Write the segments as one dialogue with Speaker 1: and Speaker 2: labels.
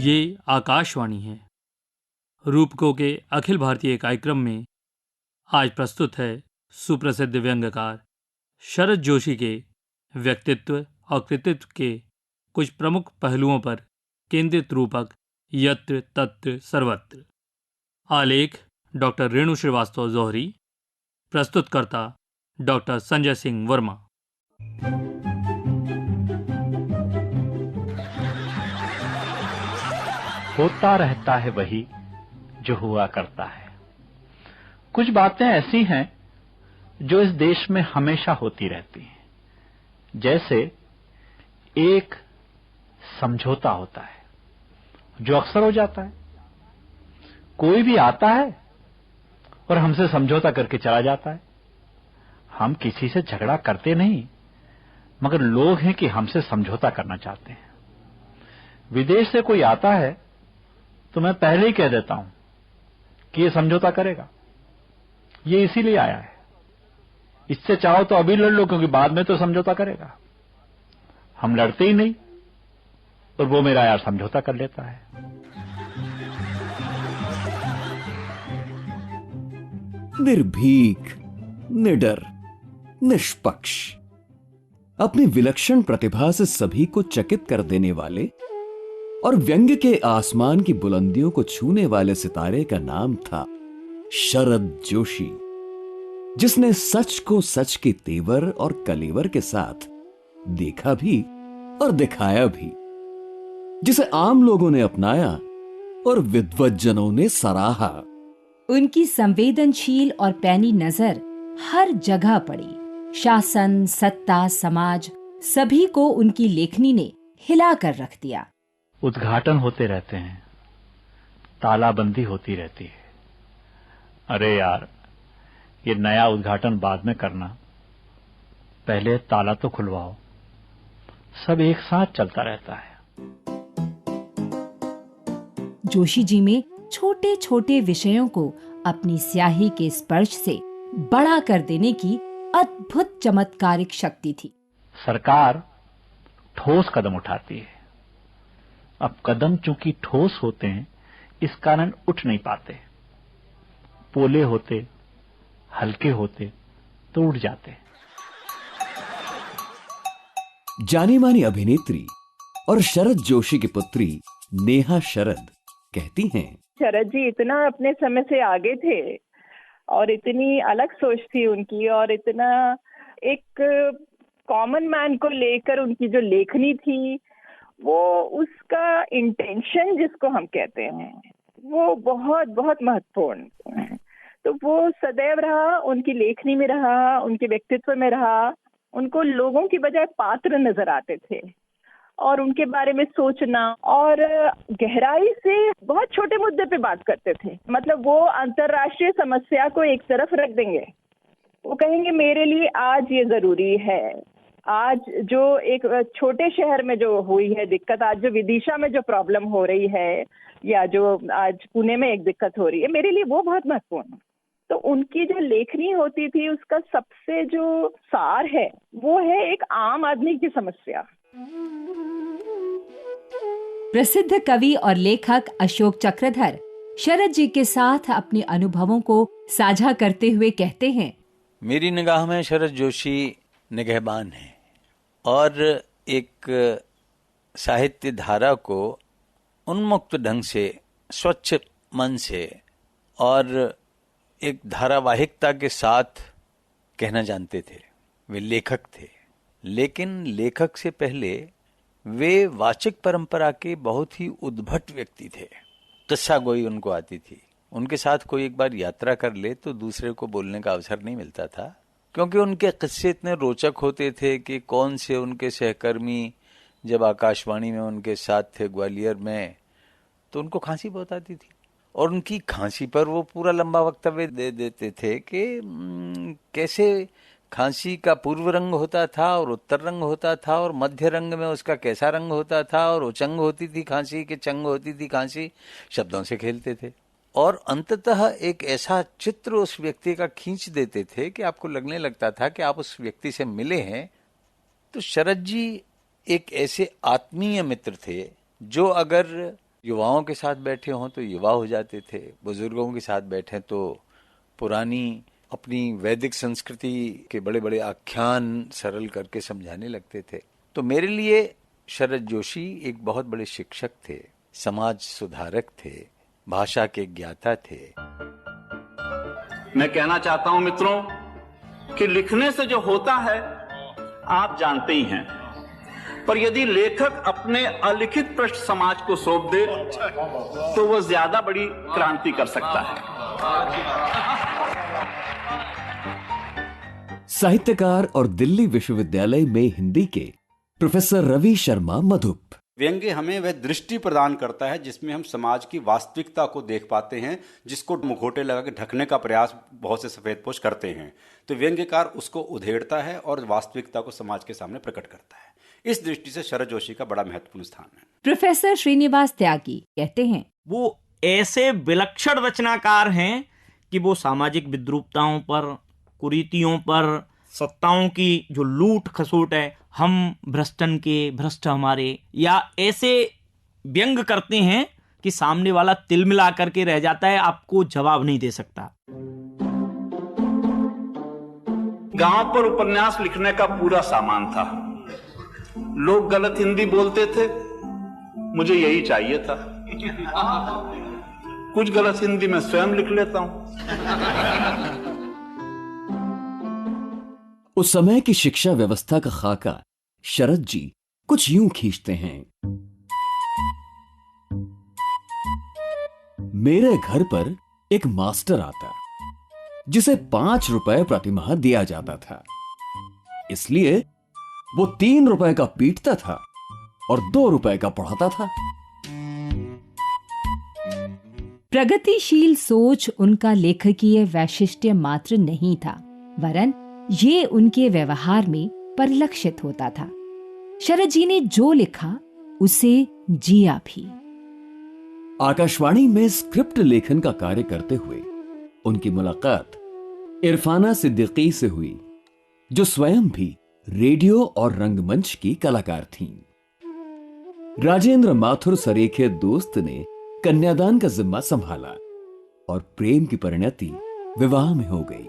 Speaker 1: ये आकाशवाणी है। रूपकों के अखिल भारतीय कार्यक्रम में आज प्रस्तुत है सुप्रसिद्ध व्यंग्यकार शरद जोशी के व्यक्तित्व और कृतित्व के कुछ प्रमुख पहलुओं पर केंद्रित रूपक यत्र तत्र सर्वत्र। आलेख डॉक्टर रेणु श्रीवास्तव जौहरी। प्रस्तुतकर्ता डॉक्टर संजय सिंह वर्मा।
Speaker 2: होता रहता है वही जो हुआ करता है। कुछ बातें ऐसी हैं जो इस देश में हमेशा होती रहती हैं। जैसे एक समझौता होता है जो अक्सर हो जाता है। कोई भी आता है और हमसे समझौता करके चला जाता है। हम किसी से झगड़ा करते नहीं, मगर लोग हैं कि हमसे समझौता करना चाहते हैं। विदेश से कोई आता है तो मैं पहले ही कह देता हूं कि ये समझौता करेगा, ये इसीलिए आया है। इससे चाहो तो अभी लड़ लो, क्योंकि बाद में तो समझौता करेगा। हम लड़ते ही नहीं और वो मेरा यार समझौता कर लेता है।
Speaker 3: निर्भीक, निडर, निष्पक्ष, अपनी विलक्षण प्रतिभा से सभी को चकित कर देने वाले और व्यंग्य के आसमान की बुलंदियों को छूने वाले सितारे का नाम था शरद जोशी, जिसने सच को सच के तेवर और कलेवर के साथ देखा भी और दिखाया भी, जिसे आम लोगों ने अपनाया और विद्वज्जनों ने सराहा।
Speaker 4: उनकी संवेदनशील और पैनी नजर हर जगह पड़ी। शासन, सत्ता, समाज, सभी को उनकी लेखनी ने हिला कर रख दिया।
Speaker 2: उद्घाटन होते रहते हैं, तालाबंदी होती रहती है। अरे यार, ये नया उद्घाटन बाद में करना, पहले ताला तो खुलवाओ। सब एक साथ चलता रहता है।
Speaker 4: जोशी जी में छोटे छोटे विषयों को अपनी स्याही के स्पर्श से बड़ा कर देने की अद्भुत चमत्कारिक शक्ति थी।
Speaker 2: सरकार ठोस कदम उठाती है। अब कदम चूंकि ठोस होते हैं, इस कारण उठ नहीं पाते। पोले होते, हल्के होते तो उठ जाते।
Speaker 3: जानी मानी अभिनेत्री और शरद जोशी की पुत्री नेहा शरद कहती हैं,
Speaker 5: शरद जी इतना अपने समय से आगे थे और इतनी अलग सोच थी उनकी, और इतना एक कॉमन मैन को लेकर उनकी जो लेखनी थी, वो उसका इंटेंशन जिसको हम कहते हैं, वो बहुत बहुत महत्वपूर्ण है। तो वो सदैव रहा, उनकी लेखनी में रहा, उनके व्यक्तित्व में रहा। उनको लोगों की बजाय पात्र नजर आते थे और उनके बारे में सोचना और गहराई से बहुत छोटे मुद्दे पे बात करते थे। मतलब वो अंतर्राष्ट्रीय समस्या को एक तरफ रख देंगे, वो कहेंगे मेरे लिए आज ये जरूरी है। आज जो एक छोटे शहर में जो हुई है दिक्कत, आज जो विदिशा में जो प्रॉब्लम हो रही है, या जो आज पुणे में एक दिक्कत हो रही है, मेरे लिए वो बहुत महत्वपूर्ण है। तो उनकी जो लेखनी होती थी, उसका सबसे जो सार है वो है एक आम आदमी की समस्या।
Speaker 4: प्रसिद्ध कवि और लेखक अशोक चक्रधर शरद जी के साथ अपने अनुभवों को साझा करते हुए कहते हैं,
Speaker 6: मेरी निगाह में शरद जोशी निगहबान है और एक साहित्य धारा को उन्मुक्त ढंग से, स्वच्छ मन से और एक धारावाहिकता के साथ कहना जानते थे। वे लेखक थे, लेकिन लेखक से पहले वे वाचिक परंपरा के बहुत ही उद्भट व्यक्ति थे। किस्सा गोई उनको आती थी। उनके साथ कोई एक बार यात्रा कर ले तो दूसरे को बोलने का अवसर नहीं मिलता था, क्योंकि उनके किस्से इतने रोचक होते थे कि कौन से उनके सहकर्मी जब आकाशवाणी में उनके साथ थे ग्वालियर में, तो उनको खांसी बहुत आती थी और उनकी खांसी पर वो पूरा लंबा वक्तव्य दे देते थे कि कैसे खांसी का पूर्व रंग होता था और उत्तर रंग होता था और मध्य रंग में उसका कैसा रंग होता था, और उचंग होती थी खांसी कि चंग होती थी खांसी। शब्दों से खेलते थे और अंततः एक ऐसा चित्र उस व्यक्ति का खींच देते थे कि आपको लगने लगता था कि आप उस व्यक्ति से मिले हैं। तो शरद जी एक ऐसे आत्मीय मित्र थे जो अगर युवाओं के साथ बैठे हों तो युवा हो जाते थे, बुजुर्गों के साथ बैठे तो पुरानी अपनी वैदिक संस्कृति के बड़े बड़े आख्यान सरल करके समझाने लगते थे। तो मेरे लिए शरद जोशी एक बहुत बड़े शिक्षक थे, समाज सुधारक थे, भाषा के ज्ञाता थे।
Speaker 2: मैं कहना चाहता हूं मित्रों कि लिखने से जो होता है आप जानते ही हैं, पर यदि लेखक अपने अलिखित पृष्ठ समाज को सौंप दे तो वह ज्यादा बड़ी क्रांति कर सकता है।
Speaker 3: साहित्यकार और दिल्ली विश्वविद्यालय में हिंदी के प्रोफेसर रवि शर्मा मधुप।
Speaker 7: व्यंग्य हमें वह दृष्टि प्रदान करता है जिसमें हम समाज की वास्तविकता को देख पाते हैं, जिसको मुखौटे लगा के ढकने का प्रयास बहुत से सफेदपोश करते हैं। तो व्यंग्यकार उसको उधेड़ता है और वास्तविकता को समाज के सामने प्रकट करता है। इस दृष्टि से शरद जोशी का बड़ा महत्वपूर्ण स्थान है।
Speaker 4: प्रोफेसर श्रीनिवास त्यागी कहते हैं,
Speaker 8: वो ऐसे विलक्षण रचनाकार हैं कि वो सामाजिक विद्रूपताओं पर, कुरीतियों पर, सत्ताओं की जो लूट खसोट है, हम भ्रष्टन के भ्रष्ट हमारे, या ऐसे व्यंग करते हैं कि सामने वाला तिलमिला करके रह जाता है, आपको जवाब नहीं दे सकता।
Speaker 2: गांव पर उपन्यास लिखने का पूरा सामान था। लोग गलत हिंदी बोलते थे, मुझे यही चाहिए था। कुछ गलत हिंदी मैं स्वयं लिख लेता हूं।
Speaker 3: उस समय की शिक्षा व्यवस्था का खाका शरद जी कुछ यूं खींचते हैं। मेरे घर पर एक मास्टर आता जिसे 5 रुपए प्रतिमाह दिया जाता था, इसलिए वो 3 रुपए का पीटता था और 2 रुपए का पढ़ाता था।
Speaker 4: प्रगतिशील सोच उनका लेखकीय वैशिष्ट्य मात्र नहीं था, वरन ये उनके व्यवहार में परिलक्षित होता था। शरद जी ने जो लिखा उसे जिया भी।
Speaker 3: आकाशवाणी में स्क्रिप्ट लेखन का कार्य करते हुए उनकी मुलाकात इरफाना सिद्दीकी से हुई, जो स्वयं भी रेडियो और रंगमंच की कलाकार थीं। राजेंद्र माथुर सरीखे दोस्त ने कन्यादान का जिम्मा संभाला और प्रेम की परिणति विवाह में हो गई।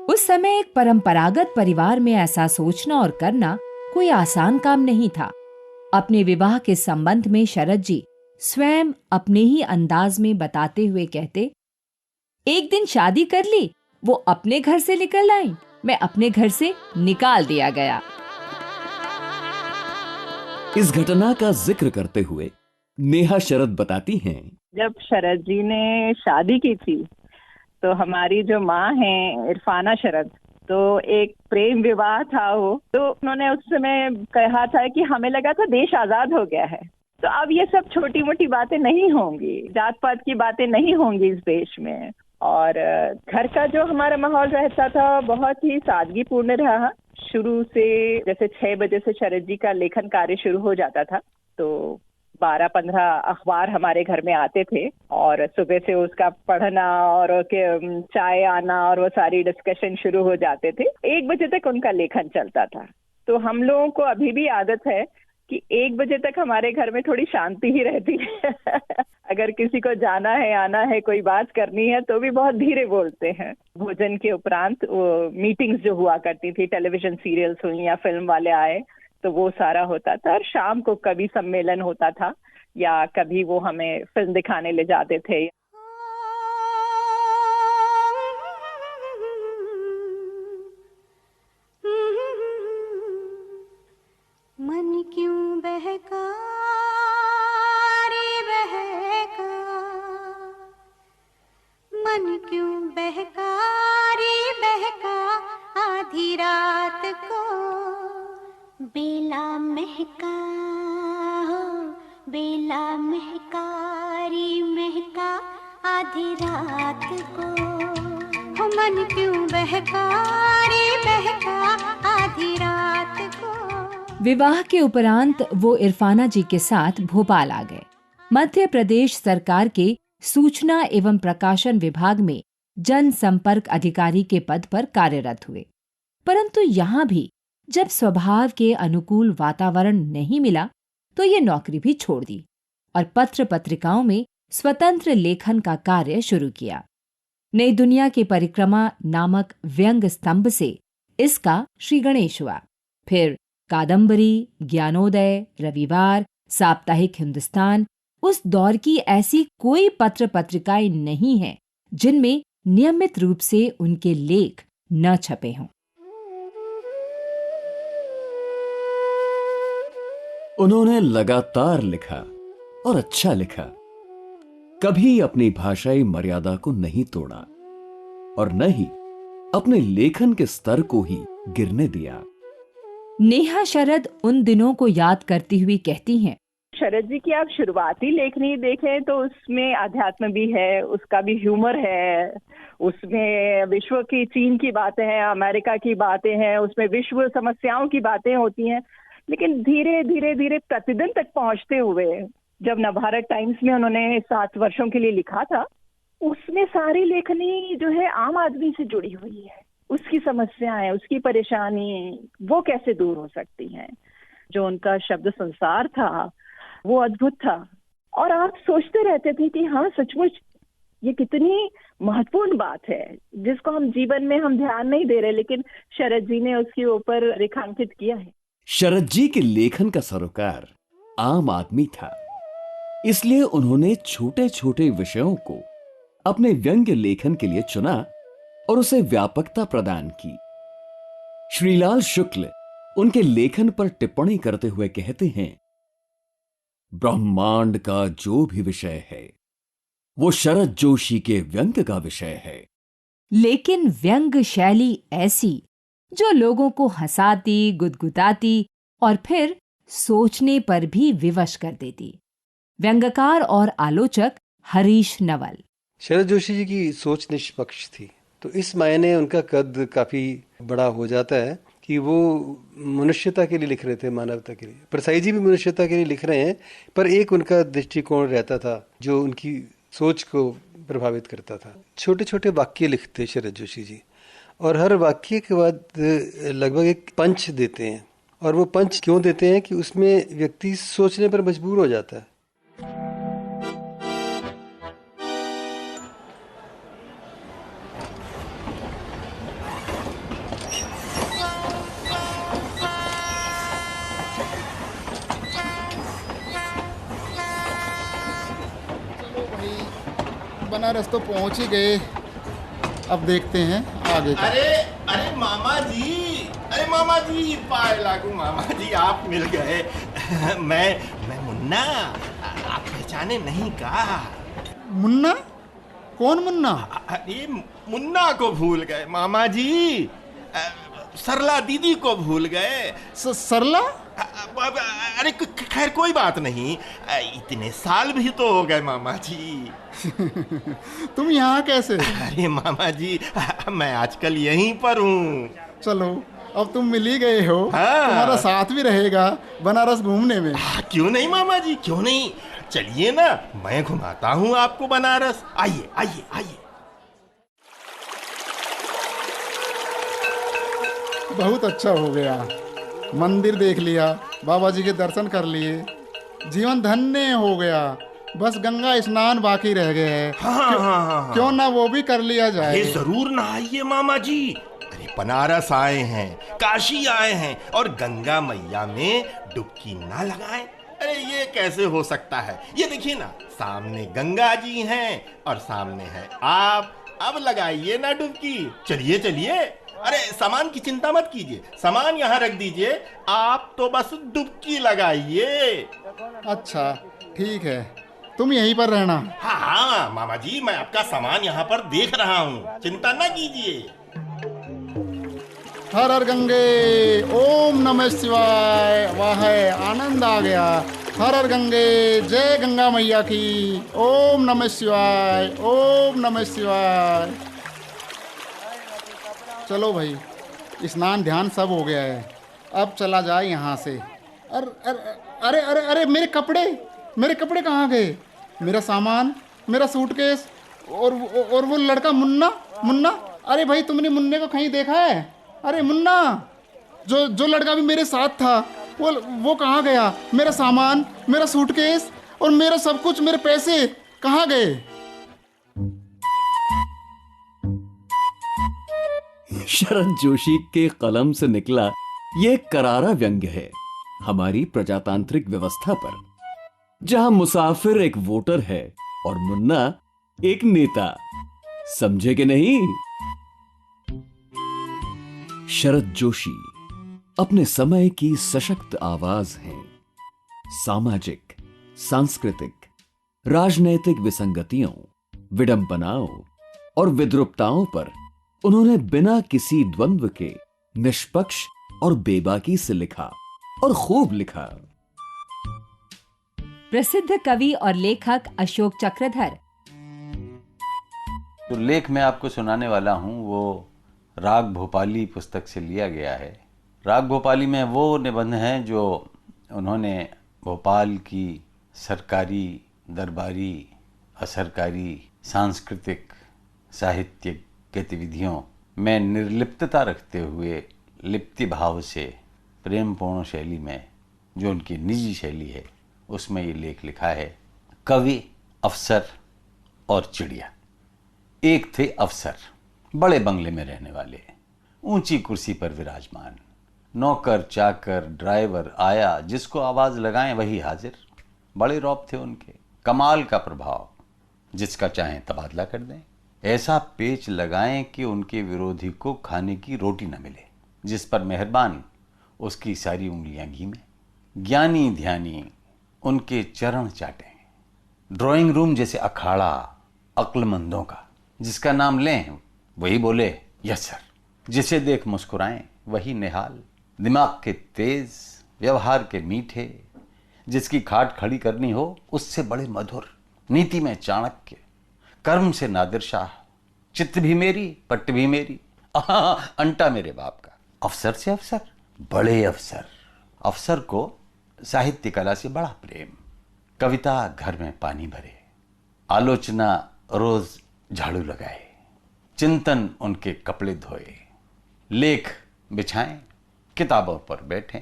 Speaker 4: उस समय एक परंपरागत परिवार में ऐसा सोचना और करना कोई आसान काम नहीं था। अपने विवाह के संबंध में शरद जी स्वयं अपने ही अंदाज में बताते हुए कहते, एक दिन शादी कर ली, वो अपने घर से निकल आई, मैं अपने घर से निकाल दिया गया।
Speaker 3: इस घटना का जिक्र करते हुए नेहा शरद बताती हैं,
Speaker 5: जब शरद जी ने शादी की थी तो हमारी जो माँ है इरफाना शरद, तो एक प्रेम विवाह था वो। तो उन्होंने उस समय कहा था कि हमें लगा था देश आजाद हो गया है, तो अब ये सब छोटी मोटी बातें नहीं होंगी, जात पात की बातें नहीं होंगी इस देश में। और घर का जो हमारा माहौल रहता था बहुत ही सादगीपूर्ण रहा शुरू से। जैसे 6 बजे से शरद जी का लेखन कार्य शुरू हो जाता था, तो 12-15 अखबार हमारे घर में आते थे और सुबह से उसका पढ़ना और चाय आना और वो सारी डिस्कशन शुरू हो जाते थे। 1 बजे तक उनका लेखन चलता था। तो हम लोगों को अभी भी आदत है कि 1 बजे तक हमारे घर में थोड़ी शांति ही रहती है। अगर किसी को जाना है, आना है, कोई बात करनी है तो भी बहुत धीरे बोलते हैं। भोजन के उपरांत वो मीटिंग्स जो हुआ करती थी, टेलीविजन सीरियल्स हुई या फिल्म वाले आए, तो वो सारा होता था। और शाम को कभी सम्मेलन होता था या कभी वो हमें फिल्म दिखाने ले जाते थे।
Speaker 9: मन क्यों बहका रे बहका, मन क्यों बहका रे बहका, आधी रात को बेला महका हो, बेला महका रे महका, आधी रात को हो, मन क्यों बहका रे बहका, आधी रात को।
Speaker 4: विवाह के उपरांत वो इरफाना जी के साथ भोपाल आ गए। मध्य प्रदेश सरकार के सूचना एवं प्रकाशन विभाग में जनसंपर्क अधिकारी के पद पर कार्यरत हुए। परंतु यहाँ भी जब स्वभाव के अनुकूल वातावरण नहीं मिला तो ये नौकरी भी छोड़ दी। और पत्र पत्रिकाओं में स्वतंत्र लेखन का कार्य शुरू किया। नई दुनिया की परिक्रमा नामक व्यंग स्तंभ से इसका श्री गणेश हुआ। फिर कादंबरी, ज्ञानोदय, रविवार, साप्ताहिक हिंदुस्तान, उस दौर की ऐसी कोई पत्र पत्रिकाएं नहीं हैं जिनमें नियमित रूप से उनके लेख न छपे हों।
Speaker 3: उन्होंने लगातार लिखा और अच्छा लिखा, कभी अपनी भाषाई मर्यादा को नहीं तोड़ा और न ही अपने लेखन के स्तर को ही गिरने दिया।
Speaker 4: नेहा शरद उन दिनों को याद करती हुई कहती हैं,
Speaker 5: शरद जी की आप शुरुआती लेखनी देखें तो उसमें अध्यात्म भी है, उसका भी ह्यूमर है, उसमें विश्व की, चीन की बातें हैं, अमेरिका की बातें हैं, उसमें विश्व समस्याओं की बातें होती हैं। लेकिन धीरे धीरे धीरे प्रतिदिन तक पहुंचते हुए जब नवभारत टाइम्स में उन्होंने 7 वर्षों के लिए लिखा था, उसमें सारी लेखनी जो है आम आदमी से जुड़ी हुई है। उसकी समस्याएं, उसकी परेशानी, वो कैसे दूर हो सकती हैं। जो उनका शब्द संसार था वो अद्भुत था और आप सोचते रहते थे कि हाँ, सचमुच ये कितनी महत्वपूर्ण बात है जिसको हम जीवन में हम ध्यान नहीं दे रहे, लेकिन शरद जी ने उसके ऊपर रेखांकित किया है।
Speaker 3: शरद जी के लेखन का सरोकार आम आदमी था, इसलिए उन्होंने छोटे छोटे विषयों को अपने व्यंग्य लेखन के लिए चुना और उसे व्यापकता प्रदान की। श्रीलाल शुक्ल उनके लेखन पर टिप्पणी करते हुए कहते हैं, ब्रह्मांड का जो भी विषय है वो शरद जोशी के व्यंग्य का विषय है।
Speaker 4: लेकिन व्यंग्य शैली ऐसी जो लोगों को हंसाती, गुदगुदाती और फिर सोचने पर भी विवश कर देती। व्यंग्यकार और आलोचक हरीश नवल।
Speaker 10: शरद जोशी जी की सोच निष्पक्ष थी, तो इस मायने उनका कद काफी बड़ा हो जाता है कि वो मनुष्यता के लिए लिख रहे थे, मानवता के लिए। परसाई जी भी मनुष्यता के लिए लिख रहे हैं, पर एक उनका दृष्टिकोण रहता था जो उनकी सोच को प्रभावित करता था। छोटे छोटे वाक्य लिखते शरद जोशी जी, और हर वाक्य के बाद लगभग एक पंच देते हैं। और वो पंच क्यों देते हैं कि उसमें व्यक्ति सोचने पर मजबूर हो जाता है।
Speaker 11: बनारस तो पहुंच ही गए, अब देखते हैं आगे का।
Speaker 12: अरे मामा जी, पाए लागू मामा जी, आप मिल गए। मैं मुन्ना, आप पहचाने नहीं का?
Speaker 11: मुन्ना? कौन मुन्ना?
Speaker 12: अरे मुन्ना को भूल गए मामा जी, सरला दीदी को भूल गए।
Speaker 11: सरला?
Speaker 12: अरे खैर कोई बात नहीं, इतने साल भी तो हो गए मामा जी।
Speaker 11: तुम यहाँ कैसे?
Speaker 12: अरे मामा जी, मैं आजकल यहीं पर हूँ।
Speaker 11: चलो, अब तुम मिल ही गए हो।
Speaker 12: हाँ।
Speaker 11: तुम्हारा साथ भी रहेगा बनारस घूमने में।
Speaker 12: क्यों नहीं मामा जी, क्यों नहीं, चलिए ना, मैं घुमाता हूँ आपको बनारस। आइए आइए आइए।
Speaker 11: बहुत अच्छा हो गया, मंदिर देख लिया, बाबा जी के दर्शन कर लिए, जीवन धन्य हो गया। बस गंगा स्नान बाकी रह गए है।
Speaker 12: हाँ।
Speaker 11: क्यों ना वो भी कर लिया जाए।
Speaker 12: जरूर नहाइए मामा जी। अरे बनारस आए हैं, काशी आए हैं और गंगा मैया में डुबकी ना लगाएं? अरे ये कैसे हो सकता है? ये देखिए ना, सामने गंगा जी हैं और सामने है आप। अब लगाइए ना डुबकी। चलिए चलिए। अरे सामान की चिंता मत कीजिए, सामान यहाँ रख दीजिए, आप तो बस डुबकी लगाइए।
Speaker 11: अच्छा ठीक है, तुम यहीं पर रहना।
Speaker 12: हाँ मामा जी, मैं आपका सामान यहाँ पर देख रहा हूँ, चिंता न कीजिए।
Speaker 11: हर हर गंगे, ओम नमः शिवाय। वाह, आनंद आ गया। हर हर गंगे, जय गंगा मैया की। ओम नमः शिवाय, ओम नमः शिवाय। चलो भाई, स्नान ध्यान सब हो गया है, अब चला जाए यहाँ से। अरे अरे अरे, मेरे कपड़े कहाँ गए? मेरा सामान, मेरा सूटकेस और वो लड़का मुन्ना। अरे भाई, तुमने मुन्ने को कहीं देखा है? अरे मुन्ना, जो लड़का भी मेरे साथ था, वो कहाँ गया? मेरा सामान, मेरा सूटकेस, और मेरा सब कुछ, मेरे पैसे कहाँ गए?
Speaker 3: शरद जोशी के कलम से निकला ये करारा व्यंग्य है हमारी प्रजातांत्रिक व्यवस्था पर, जहां मुसाफिर एक वोटर है और मुन्ना एक नेता। समझे कि नहीं? शरद जोशी अपने समय की सशक्त आवाज हैं। सामाजिक, सांस्कृतिक, राजनैतिक विसंगतियों, विडंबनाओं और विद्रूपताओं पर उन्होंने बिना किसी द्वंद्व के निष्पक्ष और बेबाकी से लिखा, और खूब लिखा।
Speaker 4: प्रसिद्ध कवि और लेखक अशोक चक्रधर।
Speaker 6: जो लेख मैं आपको सुनाने वाला हूं वो राग भोपाली पुस्तक से लिया गया है। राग भोपाली में वो निबंध हैं जो उन्होंने भोपाल की सरकारी, दरबारी, असरकारी, सांस्कृतिक, साहित्यिक गतिविधियों में निर्लिप्तता रखते हुए लिप्ति भाव से प्रेमपूर्ण शैली में, जो उनकी निजी शैली है, उसमें ये लेख लिखा है। कवि, अफसर और चिड़िया। एक थे अफसर, बड़े बंगले में रहने वाले, ऊंची कुर्सी पर विराजमान। नौकर, चाकर, ड्राइवर आया, जिसको आवाज लगाएं वही हाजिर। बड़े रौब थे उनके, कमाल का प्रभाव, जिसका चाहें तबादला कर दें। ऐसा पेच लगाएं कि उनके विरोधी को खाने की रोटी न मिले। जिस पर मेहरबान, उसकी सारी उंगलियां घी में। ज्ञानी ध्यानी उनके चरण चाटें। ड्राइंग रूम जैसे अखाड़ा अक्लमंदों का, जिसका नाम लें वही बोले यस सर। जिसे देख मुस्कुराएं वही निहाल। दिमाग के तेज, व्यवहार के मीठे, जिसकी खाट खड़ी करनी हो उससे बड़े मधुर। नीति में चाणक्य, कर्म से नादिर शाह। चित्त भी मेरी, पट्ट भी मेरी, अंटा मेरे बाप का। अफसर से अफसर, बड़े अफसर। अफसर को साहित्य कला से बड़ा प्रेम। कविता घर में पानी भरे, आलोचना रोज झाड़ू लगाए, चिंतन उनके कपड़े धोए, लेख बिछाएं, किताबों पर बैठें,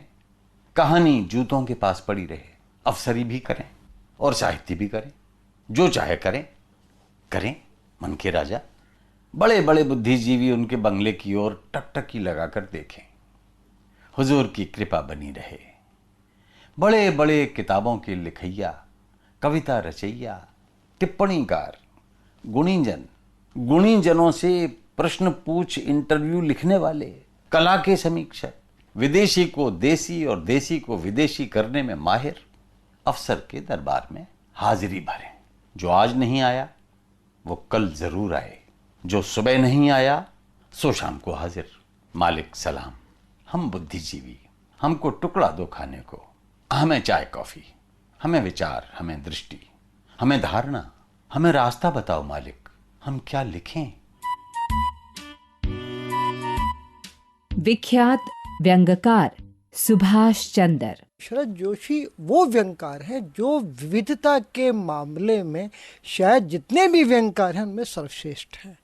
Speaker 6: कहानी जूतों के पास पड़ी रहे। अफसरी भी करें और साहित्य भी करें, जो चाहे करें करें। मन के राजा। बड़े बड़े बुद्धिजीवी उनके बंगले की ओर टकटकी लगाकर देखें। हुजूर की कृपा बनी रहे। बड़े बड़े किताबों के लिखैया, कविता रचैया, टिप्पणीकार, गुणीजन, गुणीजनों से प्रश्न पूछ इंटरव्यू लिखने वाले, कला के समीक्षक, विदेशी को देसी और देसी को विदेशी करने में माहिर। अफसर के दरबार में हाजिरी भरें। जो आज नहीं आया वो कल जरूर आए, जो सुबह नहीं आया सो शाम को हाजिर। मालिक सलाम, हम बुद्धिजीवी, हमको टुकड़ा दो खाने को। हमें चाय कॉफी, हमें विचार, हमें दृष्टि, हमें धारणा, हमें रास्ता बताओ मालिक, हम क्या लिखें।
Speaker 4: विख्यात व्यंग्यकार सुभाष चंद्र।
Speaker 13: शरद जोशी वो व्यंग्यकार हैं जो विविधता के मामले में शायद जितने भी व्यंग्यकार हैं उनमें सर्वश्रेष्ठ हैं।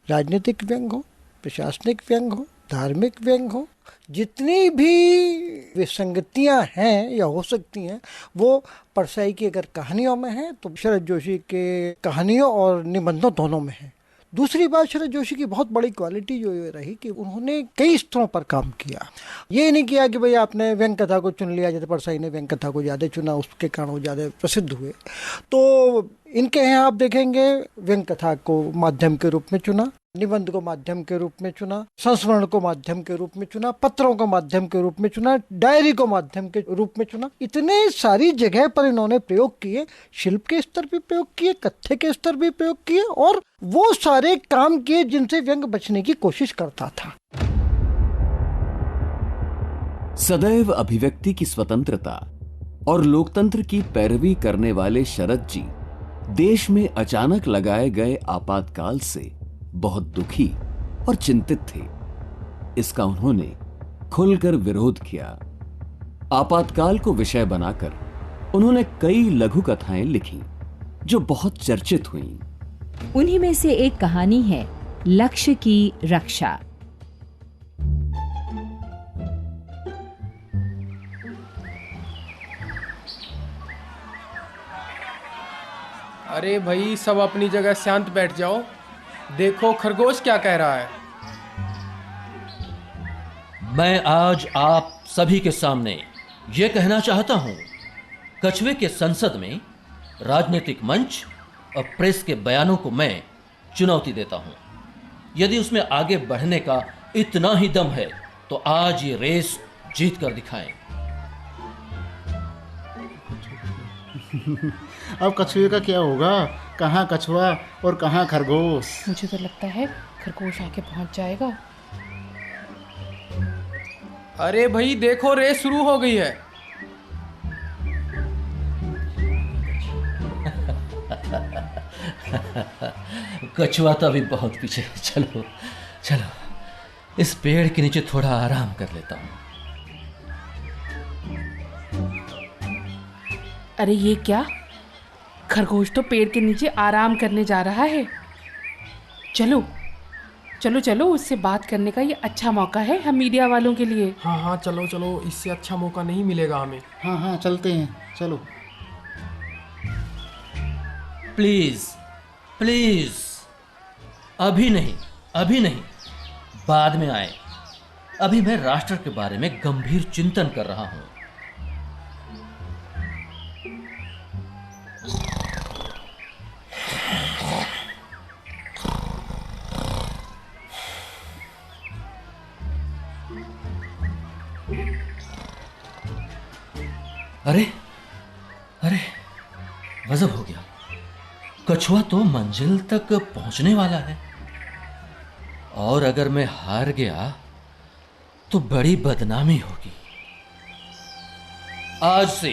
Speaker 13: राजनीतिक व्यंग हो, प्रशासनिक व्यंग हो, धार्मिक व्यंग हो, जितनी भी विसंगतियां हैं या हो सकती हैं वो परसाई की अगर कहानियों में है तो शरद जोशी के कहानियों और निबंधों दोनों में है। दूसरी बात, शरद जोशी की बहुत बड़ी क्वालिटी जो ये रही कि उन्होंने कई स्तरों पर काम किया। ये नहीं किया कि भाई आपने व्यंग कथा को चुन लिया, जैसे परसाई ने व्यंग कथा को ज़्यादा चुना, उसके कारण वो ज़्यादा प्रसिद्ध हुए। तो इनके यहाँ आप देखेंगे व्यंग कथा को माध्यम के रूप में चुना, निबंध को माध्यम के रूप में चुना, संस्मरण को माध्यम के रूप में चुना, पत्रों को माध्यम के रूप में चुना, डायरी को माध्यम के रूप में चुना। इतने सारी जगह पर इन्होंने प्रयोग किए, शिल्प के स्तर भी प्रयोग किए, कथ्य के स्तर भी प्रयोग किए, और वो सारे काम किए जिनसे व्यंग बचने की कोशिश करता था।
Speaker 3: सदैव अभिव्यक्ति की स्वतंत्रता और लोकतंत्र की पैरवी करने वाले शरद जी देश में अचानक लगाए गए आपातकाल से बहुत दुखी और चिंतित थे। इसका उन्होंने खुलकर विरोध किया। आपातकाल को विषय बनाकर उन्होंने कई लघु कथाएं लिखी जो बहुत चर्चित हुईं।
Speaker 4: उन्हीं में से एक कहानी है लक्ष्य की रक्षा।
Speaker 14: अरे भाई, सब अपनी जगह शांत बैठ जाओ। देखो खरगोश क्या कह रहा है।
Speaker 15: मैं आज आप सभी के सामने ये कहना चाहता हूं, कछुए के संसद में राजनीतिक मंच और प्रेस के बयानों को मैं चुनौती देता हूं। यदि उसमें आगे बढ़ने का इतना ही दम है तो आज ये रेस जीत कर दिखाएं।
Speaker 11: अब कछुए का क्या होगा? कहाँ कछुआ और कहाँ खरगोश?
Speaker 16: मुझे तो लगता है खरगोश आके पहुंच जाएगा।
Speaker 14: अरे भाई देखो, रेस शुरू हो गई है।
Speaker 15: कछुआ तो अभी बहुत पीछे। चलो चलो, इस पेड़ के नीचे थोड़ा आराम कर लेता हूं।
Speaker 16: अरे ये क्या, खरगोश तो पेड़ के नीचे आराम करने जा रहा है। चलो चलो चलो, उससे बात करने का ये अच्छा मौका है हम मीडिया वालों के लिए।
Speaker 14: हाँ हाँ, चलो चलो, इससे अच्छा मौका नहीं मिलेगा हमें।
Speaker 11: हाँ हाँ, चलते हैं, चलो।
Speaker 15: प्लीज प्लीज, अभी नहीं, अभी नहीं, बाद में आए। अभी मैं राष्ट्र के बारे में गंभीर चिंतन कर रहा हूं। अरे अरे, गजब हो गया, कछुआ तो मंजिल तक पहुंचने वाला है। और अगर मैं हार गया तो बड़ी बदनामी होगी। आज से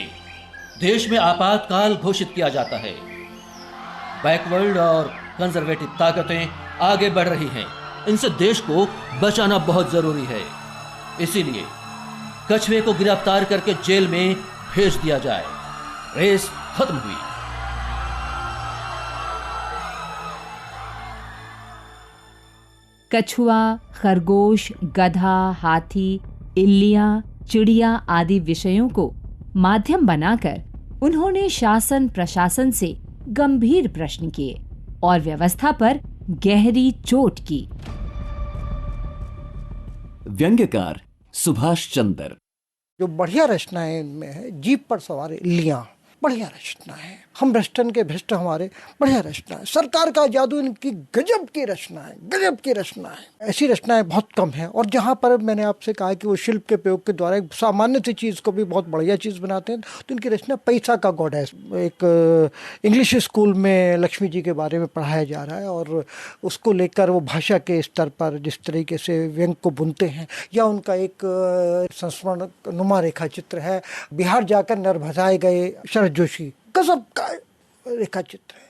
Speaker 15: देश में आपातकाल घोषित किया जाता है। बैकवर्ड और कंजर्वेटिव ताकतें आगे बढ़ रही हैं। इनसे देश को बचाना बहुत जरूरी है। इसीलिए कछुए को गिरफ्तार करके जेल में भेज दिया जाए। रेस खत्म हुई।
Speaker 4: कछुआ, खरगोश, गधा, हाथी, इल्लियां, चिड़िया आदि विषयों को माध्यम बनाकर उन्होंने शासन प्रशासन से गंभीर प्रश्न किए और व्यवस्था पर गहरी चोट की।
Speaker 3: व्यंग्यकार सुभाष चंद्र।
Speaker 13: जो बढ़िया रचनाएं इनमें है, जीप पर सवार इल्लियां, बढ़िया रचना है। हम भ्रष्टन के भ्रष्ट हमारे, बढ़िया रचना है। सरकार का जादू, इनकी गजब की रचना है, गजब की रचना है। ऐसी रचनाएं बहुत कम हैं। और जहाँ पर मैंने आपसे कहा कि वो शिल्प के प्रयोग के द्वारा एक सामान्य सी चीज़ को भी बहुत बढ़िया चीज़ बनाते हैं, तो इनकी रचना पैसा का गॉडेस। एक इंग्लिश स्कूल में लक्ष्मी जी के बारे में पढ़ाया जा रहा है और उसको लेकर वो भाषा के स्तर पर जिस तरीके से व्यंग को बुनते हैं, या उनका एक संस्मरण नुमा रेखा चित्र है, बिहार जाकर नरभसाए गए शरद जोशी, गजब का रेखा चित्र है।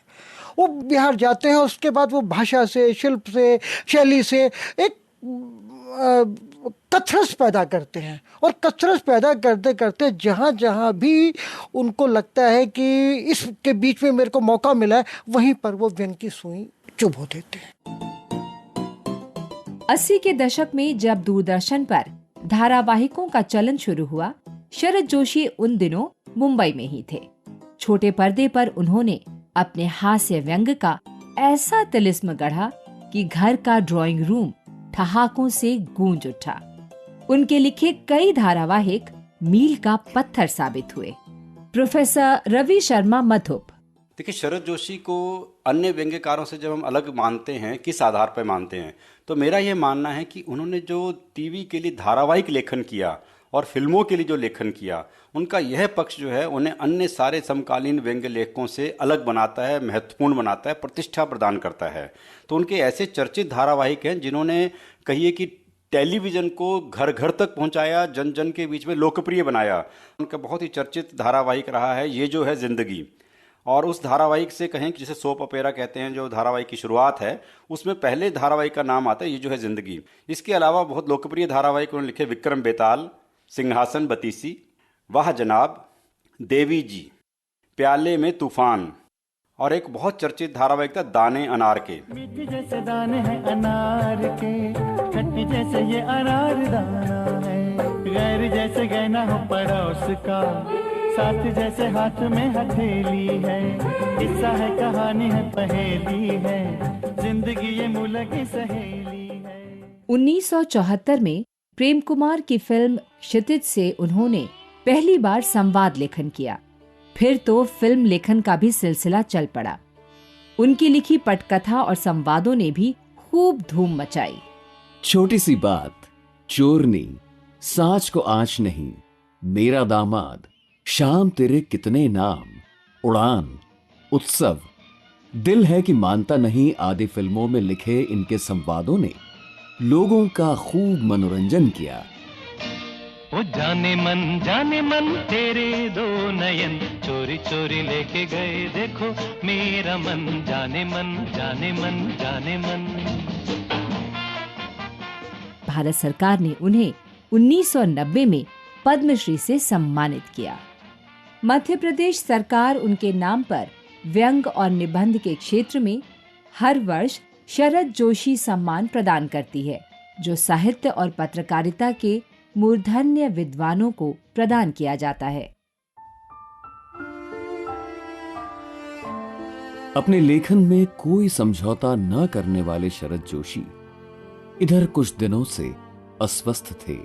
Speaker 13: वो बिहार जाते हैं, उसके बाद वो भाषा से, शिल्प से, शैली से एक कथरस पैदा करते हैं। और कथरस पैदा करते करते जहाँ जहाँ भी उनको लगता है कि इसके बीच में मेरे को मौका मिला है, वहीं पर वो व्यंग की सुई चुभ देते हैं।
Speaker 4: 80 के दशक में जब दूरदर्शन पर धारावाहिकों का चलन शुरू हुआ, शरद जोशी उन दिनों मुंबई में ही थे। छोटे पर्दे पर उन्होंने अपने हास्य व्यंग का ऐसा तिलिस्म गढ़ा कि घर का ड्राइंग रूम ठहाकों से गूंज उठा। उनके लिखे कई धारावाहिक मील का पत्थर साबित हुए। प्रोफेसर रवि शर्मा मधुप।
Speaker 7: देखिए, शरद जोशी को अन्य व्यंग्यकारों से जब हम अलग मानते हैं, किस आधार पर मानते हैं, तो मेरा यह मानना है कि उन्होंने जो टीवी के लिए धारावाहिक लेखन किया और फिल्मों के लिए जो लेखन किया, उनका यह पक्ष जो है उन्हें अन्य सारे समकालीन व्यंग्य लेखकों से अलग बनाता है, महत्वपूर्ण बनाता है, प्रतिष्ठा प्रदान करता है। तो उनके ऐसे चर्चित धारावाहिक हैं जिन्होंने कहिए कि टेलीविज़न को घर घर तक पहुंचाया, जन जन के बीच में लोकप्रिय बनाया। उनका बहुत ही चर्चित धारावाहिक रहा है ये जो है ज़िंदगी। और उस धारावाहिक से कहें कि जिसे सोप अपेरा कहते हैं, जो धारावाहिक की शुरुआत है, उसमें पहले धारावाहिक का नाम आता है ये जो है ज़िंदगी। इसके अलावा बहुत लोकप्रिय धारावाहिक उन्होंने लिखे, विक्रम बेताल, सिंहासन बतीसी, वाह जनाब, देवी जी, प्याले में तूफान, और एक बहुत चर्चित धारावाहिक था दाने अनार के।
Speaker 17: मीठे जैसे दाने हैं अनार के, खट्टी जैसे ये अनार दाना है, गैर जैसे गहना हो पड़ोस का, साथ जैसे हाथ में हथेली है, किस्सा है कहानी है पहेली है, जिंदगी ये मुलगी सहेली है।
Speaker 4: 1974 में प्रेम कुमार की फिल्म क्षितिज से उन्होंने पहली बार संवाद लेखन किया। फिर तो फिल्म लेखन का भी सिलसिला चल पड़ा। उनकी लिखी पटकथा और संवादों ने भी खूब धूम मचाई।
Speaker 3: छोटी सी बात, चोरनी, साँच को आँच नहीं, मेरा दामाद, शाम तेरे कितने नाम, उड़ान, उत्सव, दिल है कि मानता नहीं आदि फिल्मों में लिखे इनके संवादों ने लोगों का खूब मनोरंजन किया।
Speaker 17: ओ जाने मन तेरे दो नयन, चोरी चोरी लेके गए देखो मेरा मन, जाने मन जाने मन जाने मन।
Speaker 4: भारत सरकार ने उन्हें 1990 में पद्मश्री से सम्मानित किया। मध्य प्रदेश सरकार उनके नाम पर व्यंग और निबंध के क्षेत्र में हर वर्ष शरद जोशी सम्मान प्रदान करती है, जो साहित्य और पत्रकारिता के मूर्धन्य विद्वानों को प्रदान किया जाता है।
Speaker 3: अपने लेखन में कोई समझौता न करने वाले शरद जोशी इधर कुछ दिनों से अस्वस्थ थे।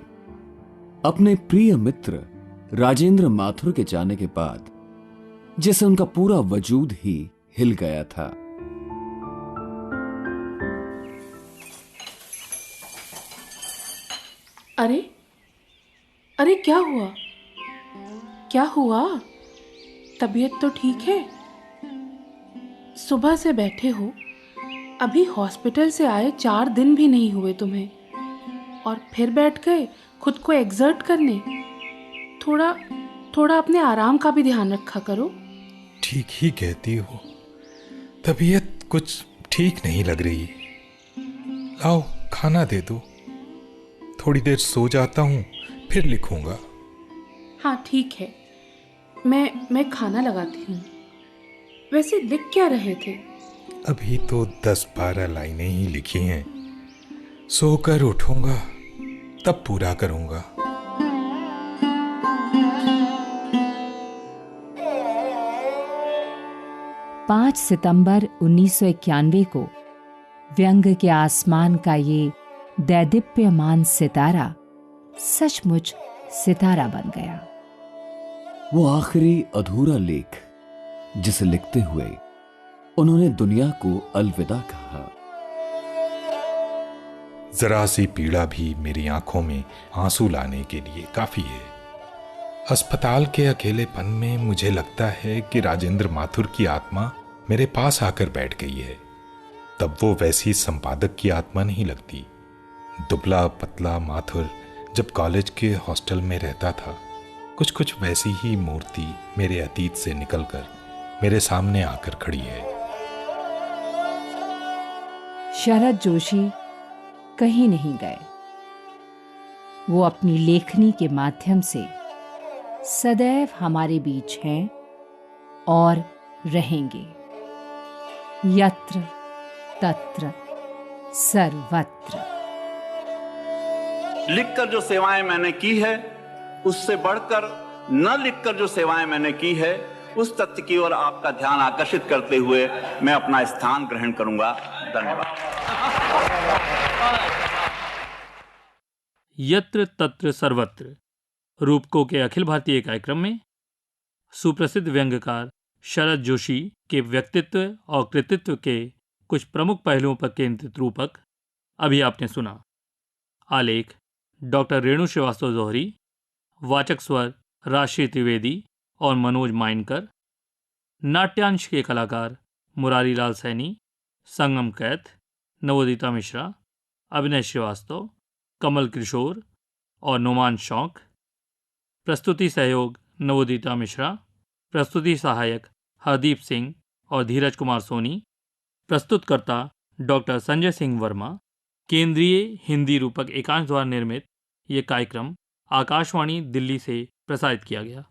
Speaker 3: अपने प्रिय मित्र राजेंद्र माथुर के जाने के बाद जैसे उनका पूरा वजूद ही हिल गया था।
Speaker 16: अरे अरे क्या हुआ? क्या हुआ? तबीयत तो ठीक है? सुबह से बैठे हो, अभी हॉस्पिटल से आए 4 दिन भी नहीं हुए तुम्हें, और फिर बैठ गए खुद को एक्सर्ट करने। थोड़ा अपने आराम का भी ध्यान रखा करो।
Speaker 18: ठीक ही कहती हो, तबीयत कुछ ठीक नहीं लग रही। लाओ खाना दे दो, थोड़ी देर सो जाता हूँ फिर लिखूंगा।
Speaker 16: हाँ ठीक है, मैं खाना लगाती हूँ। वैसे लिख क्या रहे थे?
Speaker 18: अभी तो 10-12 लाइनें ही लिखी हैं, सोकर उठूंगा तब पूरा करूंगा।
Speaker 4: पाँच सितंबर 1991 को व्यंग के आसमान का ये दैदीप्यमान सितारा सचमुच सितारा बन गया।
Speaker 3: वो आखिरी अधूरा लेख जिसे लिखते हुए उन्होंने दुनिया को अलविदा कहा।
Speaker 18: जरा सी पीड़ा भी मेरी आंखों में आंसू लाने के लिए काफी है। अस्पताल के अकेलेपन में मुझे लगता है कि राजेंद्र माथुर की आत्मा मेरे पास आकर बैठ गई है। तब वो वैसी संपादक की आत्मा नहीं लगती। दुबला पतला माथुर जब कॉलेज के हॉस्टल में रहता था, कुछ वैसी ही मूर्ति मेरे अतीत से निकलकर मेरे सामने आकर खड़ी है।
Speaker 4: शरद जोशी कहीं नहीं गए। वो अपनी लेखनी के माध्यम से सदैव हमारे बीच हैं और रहेंगे। यत्र तत्र सर्वत्र।
Speaker 19: लिखकर जो सेवाएं मैंने की है, उससे बढ़कर न लिखकर जो सेवाएं मैंने की है, उस तथ्य की ओर आपका ध्यान आकर्षित करते हुए मैं अपना स्थान ग्रहण करूंगा। धन्यवाद।
Speaker 1: यत्र तत्र सर्वत्र रूपकों के अखिल भारतीय कार्यक्रम में सुप्रसिद्ध व्यंग्यकार शरद जोशी के व्यक्तित्व और कृतित्व के कुछ प्रमुख पहलुओं पर केंद्रित रूपक अभी आपने सुना। आलेख डॉक्टर रेणु श्रीवास्तव जोहरी, वाचक स्वर राशि त्रिवेदी और मनोज माइनकर, नाट्यांश के कलाकार मुरारी लाल सैनी, संगम कैथ, नवोदिता मिश्रा, अभिनय श्रीवास्तव, कमल किशोर और नोमान शौक। प्रस्तुति सहयोग नवोदिता मिश्रा। प्रस्तुति सहायक हरदीप सिंह और धीरज कुमार सोनी। प्रस्तुतकर्ता डॉक्टर संजय सिंह वर्मा। केंद्रीय हिंदी रूपक एकांश द्वारा निर्मित ये कार्यक्रम आकाशवाणी दिल्ली से प्रसारित किया गया।